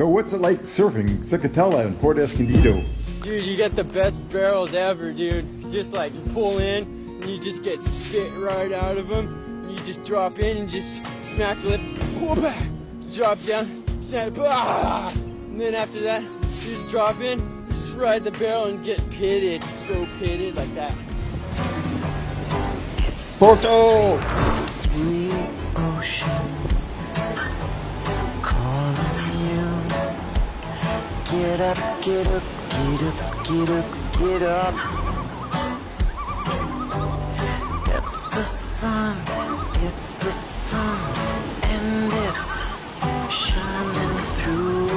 So what's it like surfing Zicatela in Puerto Escondido? Dude, you get the best barrels ever, dude. Just like you pull in and you just get spit right out of them. You just drop in and just smack the lip, whoop, drop down, snap, and then after that, you just drop in, you just ride the barrel and get pitted, so pitted like that. Photo! Sweet ocean calling you. Get up, get up, get up, get up, get up. It's the sun, and it's shining through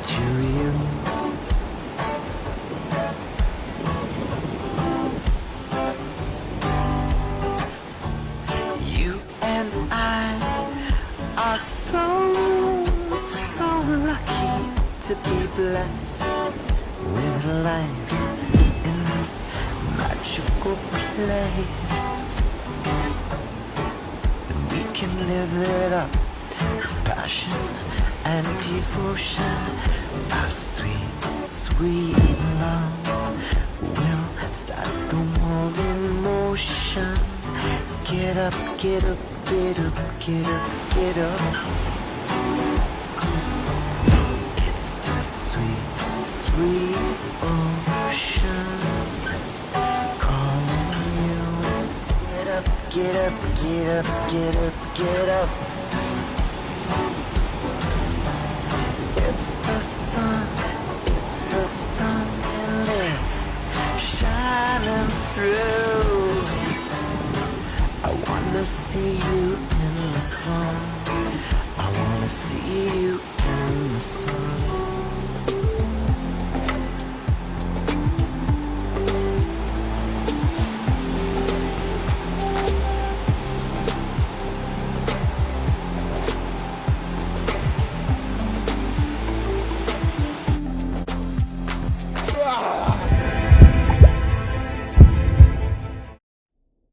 to you. You and I are so lucky to be blessed with life in this magical place. And we can live it up with passion and devotion. Our sweet, sweet love will set the world in motion. Get up, get up, get up, get up, get up. It's the sweet, sweet ocean calling you. Get up, get up, get up, get up, get up. It's the sun, and it's shining through. I wanna see you in the sun.